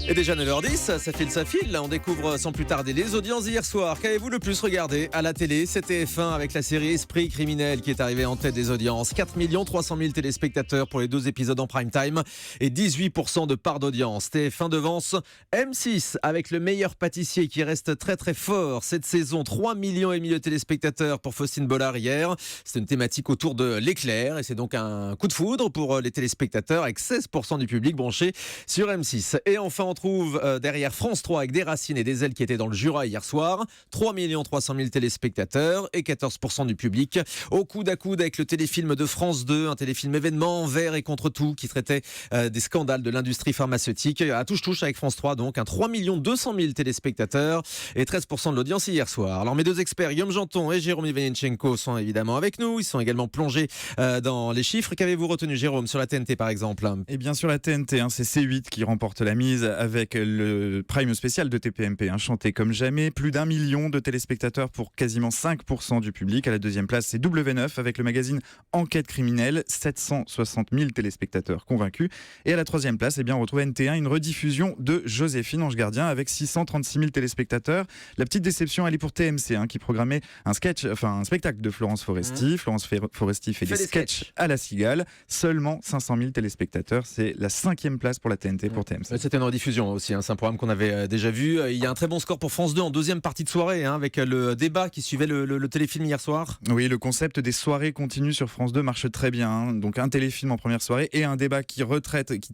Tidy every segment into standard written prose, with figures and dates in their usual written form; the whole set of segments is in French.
Et déjà 9h10, ça file. Là, on découvre sans plus tarder les audiences d'hier soir. Qu'avez-vous le plus regardé à la télé? C'était TF1 avec la série Esprit criminel qui est arrivée en tête des audiences. 4 300 000 téléspectateurs pour les 2 épisodes en prime time et 18% de part d'audience. TF1 devance M6 avec Le Meilleur Pâtissier qui reste très très fort cette saison. 3,5 millions de téléspectateurs pour Faustine Bollard hier. C'est une thématique autour de l'éclair et c'est donc un coup de foudre pour les téléspectateurs avec 16% du public branché sur M6. Et enfin, on trouve derrière France 3 avec Des Racines et des Ailes qui étaient dans le Jura hier soir. 3 300 000 téléspectateurs et 14% du public. Au coude à coude avec le téléfilm de France 2, un téléfilm événement envers et contre tout qui traitait des scandales de l'industrie pharmaceutique. À touche-touche avec France 3, donc un 3 200 000 téléspectateurs et 13% de l'audience hier soir. Alors mes deux experts, Guillaume Janton et Jérôme Ivanichenko, sont évidemment avec nous. Ils sont également plongés dans les chiffres. Qu'avez-vous retenu, Jérôme, sur la TNT par exemple? Et bien sûr la TNT, c'est C8 qui remporte la mise avec le prime spécial de TPMP, chanté comme jamais. Plus d'1 million de téléspectateurs pour quasiment 5% du public. À la deuxième place, c'est W9 avec le magazine Enquête criminelle, 760 000 téléspectateurs convaincus. Et à la troisième place, on retrouve NT1, une rediffusion de Joséphine Ange Gardien avec 636 000 téléspectateurs. La petite déception, elle est pour TMC, qui programmait un spectacle de Florence Foresti. Florence Foresti fait des sketchs à la Cigale. Seulement 500 000 téléspectateurs. C'est la 5e place pour la TNT pour TMC. C'était une rediffusion aussi, c'est un programme qu'on avait déjà vu. Il y a un très bon score pour France 2 en deuxième partie de soirée, avec le débat qui suivait le téléfilm hier soir. Oui, le concept des soirées continues sur France 2 marche très bien. Donc un téléfilm en première soirée et un débat qui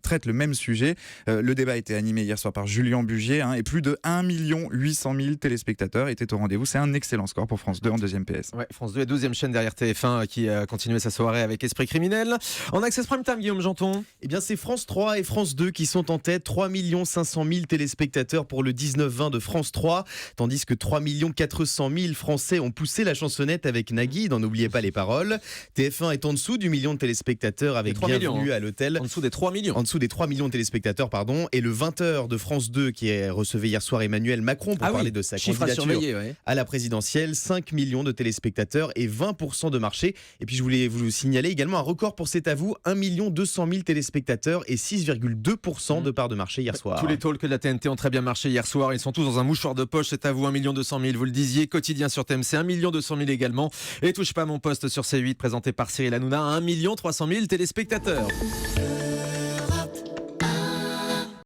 traite le même sujet. Le débat a été animé hier soir par Julien Bugier et plus de 1 800 000 téléspectateurs étaient au rendez-vous. C'est un excellent score pour France 2 en deuxième PS. Ouais, France 2 est 12e chaîne derrière TF1 qui a continué sa soirée avec Esprit criminel. En Access Prime Time, Guillaume Janton. C'est France 3 et France 2 qui sont en tête. 3 500 000 téléspectateurs pour le 19-20 de France 3, tandis que 3 400 000 Français ont poussé la chansonnette avec Nagui, dans N'oubliez pas les paroles. TF1 est en dessous du million de téléspectateurs avec Bienvenue à l'hôtel. En dessous des 3 millions. En dessous des 3 millions de téléspectateurs, pardon. Et le 20h de France 2 qui recevait hier soir Emmanuel Macron pour parler de sa candidature à la présidentielle. 5 millions de téléspectateurs et 20% de marché. Et puis je voulais vous signaler également un record pour C'est à vous, 1 200 000 téléspectateurs et 6,2% de part de marché hier soir. Tous les talks de la TNT ont très bien marché hier soir. Ils sont tous dans un mouchoir de poche. C'est à vous, 1 200 000. Vous le disiez, quotidien sur TMC, 1 200 000 également. Et touche pas à mon poste sur C8, présenté par Cyril Hanouna, 1 300 000 téléspectateurs.